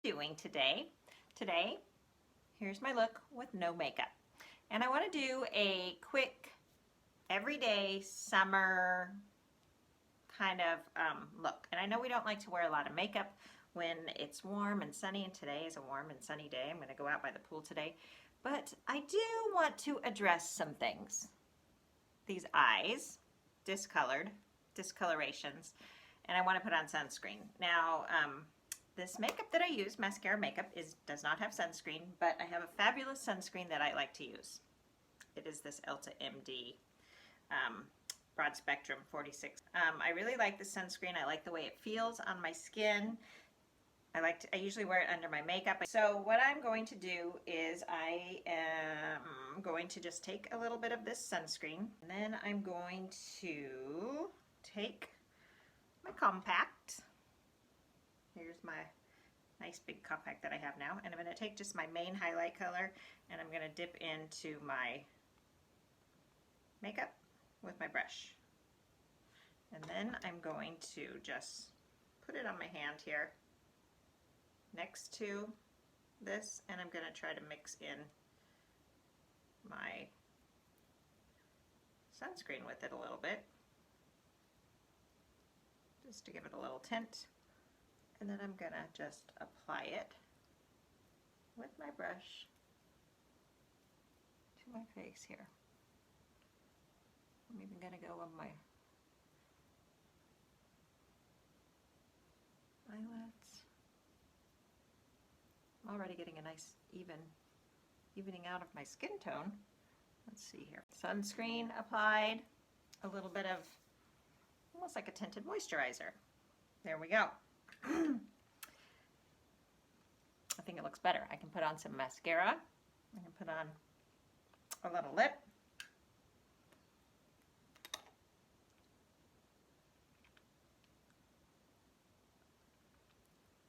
Doing today. Today, here's my look with no makeup. And I want to do a quick, everyday summer kind of look. And I know we don't like to wear a lot of makeup when it's warm and sunny, and today is a warm and sunny day. I'm going to go out by the pool today. But I do want to address some things. These eyes, discolorations, and I want to put on sunscreen. Now, this makeup that I use, mascara makeup, does not have sunscreen, but I have a fabulous sunscreen that I like to use. It is this Elta MD broad spectrum 46. I really like this sunscreen. I like the way it feels on my skin. I usually wear it under my makeup. So what I'm going to do is I am going to just take a little bit of this sunscreen, and then I'm going to take my compact. Here's my nice big compact that I have now, and I'm going to take just my main highlight color, and I'm going to dip into my makeup with my brush. And then I'm going to just put it on my hand here next to this, and I'm going to try to mix in my sunscreen with it a little bit, just to give it a little tint. And then I'm going to just apply it with my brush to my face here. I'm even going to go on my eyelids. I'm already getting a nice evening out of my skin tone. Let's see here. Sunscreen applied, a little bit of almost like a tinted moisturizer. There we go. I think it looks better. I can put on some mascara. I can put on a little lip.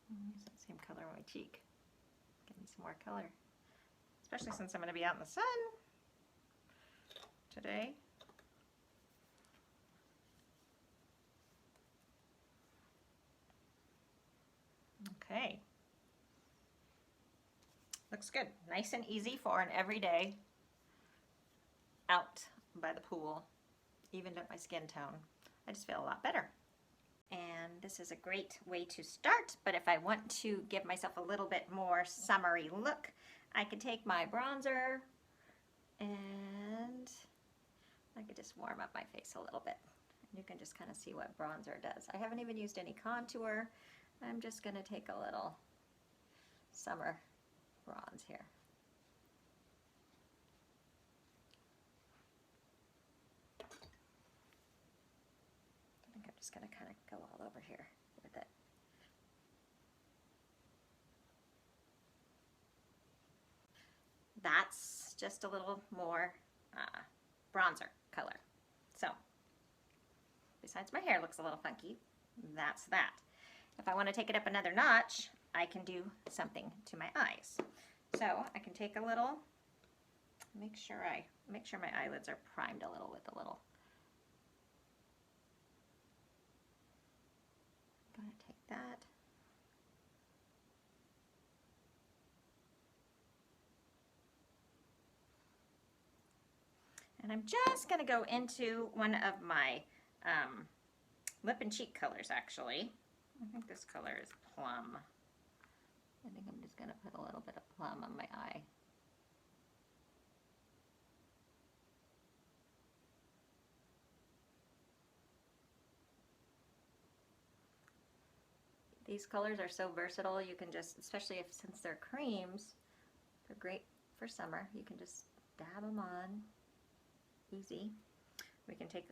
Use that same color on my cheek. Give me some more color. Especially since I'm going to be out in the sun today. Okay. Looks good. Nice and easy for an everyday out by the pool. Evened up my skin tone. I just feel a lot better. And this is a great way to start, but if I want to give myself a little bit more summery look, I could take my bronzer and I could just warm up my face a little bit. You can just kind of see what bronzer does. I haven't even used any contour. I'm just going to take a little summer bronze here. I think I'm just going to kind of go all over here with it. That's just a little more bronzer color. So, besides my hair looks a little funky, that's that. If I want to take it up another notch, I can do something to my eyes. So I can take a little, make sure my eyelids are primed a little with a little. I'm going to take that. And I'm just going to go into one of my lip and cheek colors, actually. I think this color is plum. I think I'm just going to put a little bit of plum on my eye. These colors are so versatile. You can just, especially since they're creams, they're great for summer. You can just dab them on, easy. We can take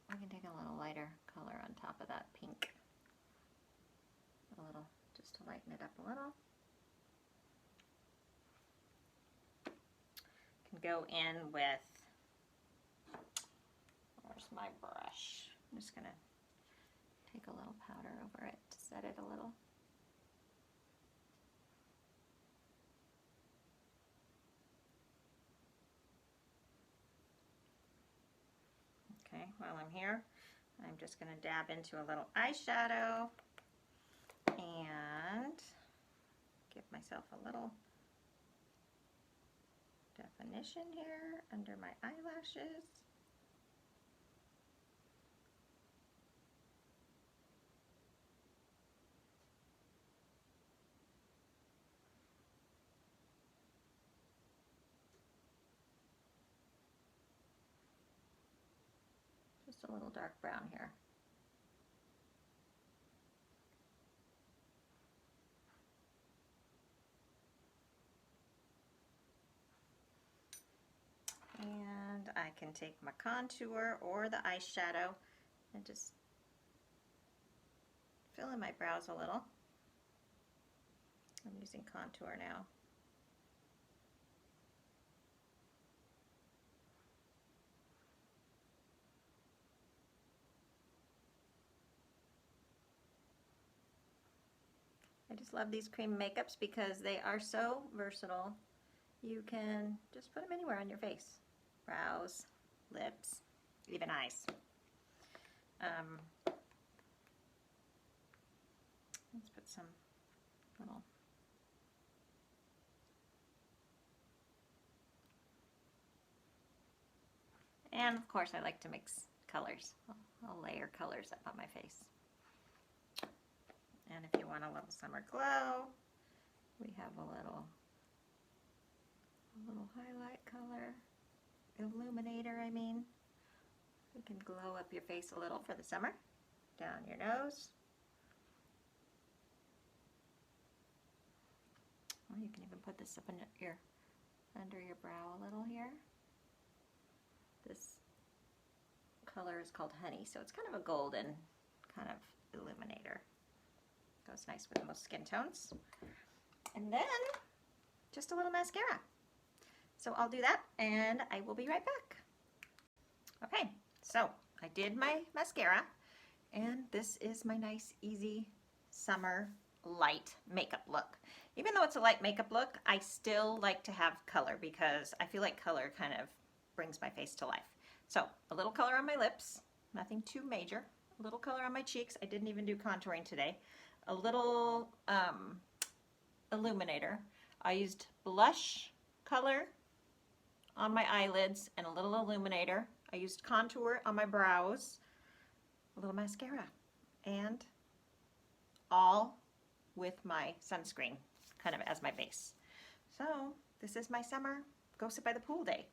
a little lighter color on top of that pink. A little, just to lighten it up a little. Can go in with, where's my brush? I'm just going to take a little powder over it to set it a little. Okay, while I'm here, I'm just going to dab into a little eyeshadow and give myself a little definition here under my eyelashes. Just a little dark brown here. And I can take my contour or the eyeshadow and just fill in my brows a little. I'm using contour now. I just love these cream makeups because they are so versatile. You can just put them anywhere on your face. Brows, lips, even eyes. Let's put some little and of course I like to mix colors. I'll layer colors up on my face. And if you want a little summer glow, we have a little highlight color, illuminator I mean. You can glow up your face a little for the summer, down your nose. Or you can even put this up in under your brow a little here. This color is called Honey, so it's kind of a golden kind of illuminator. Goes nice with most skin tones. And then just a little mascara. So I'll do that and I will be right back. Okay, so I did my mascara and this is my nice, easy summer light makeup look. Even though it's a light makeup look, I still like to have color because I feel like color kind of brings my face to life. So a little color on my lips, nothing too major. A little color on my cheeks. I didn't even do contouring today. A little illuminator. I used blush color on my eyelids and a little illuminator. I used contour on my brows, a little mascara, and all with my sunscreen kind of as my base. So this is my summer go sit by the pool day.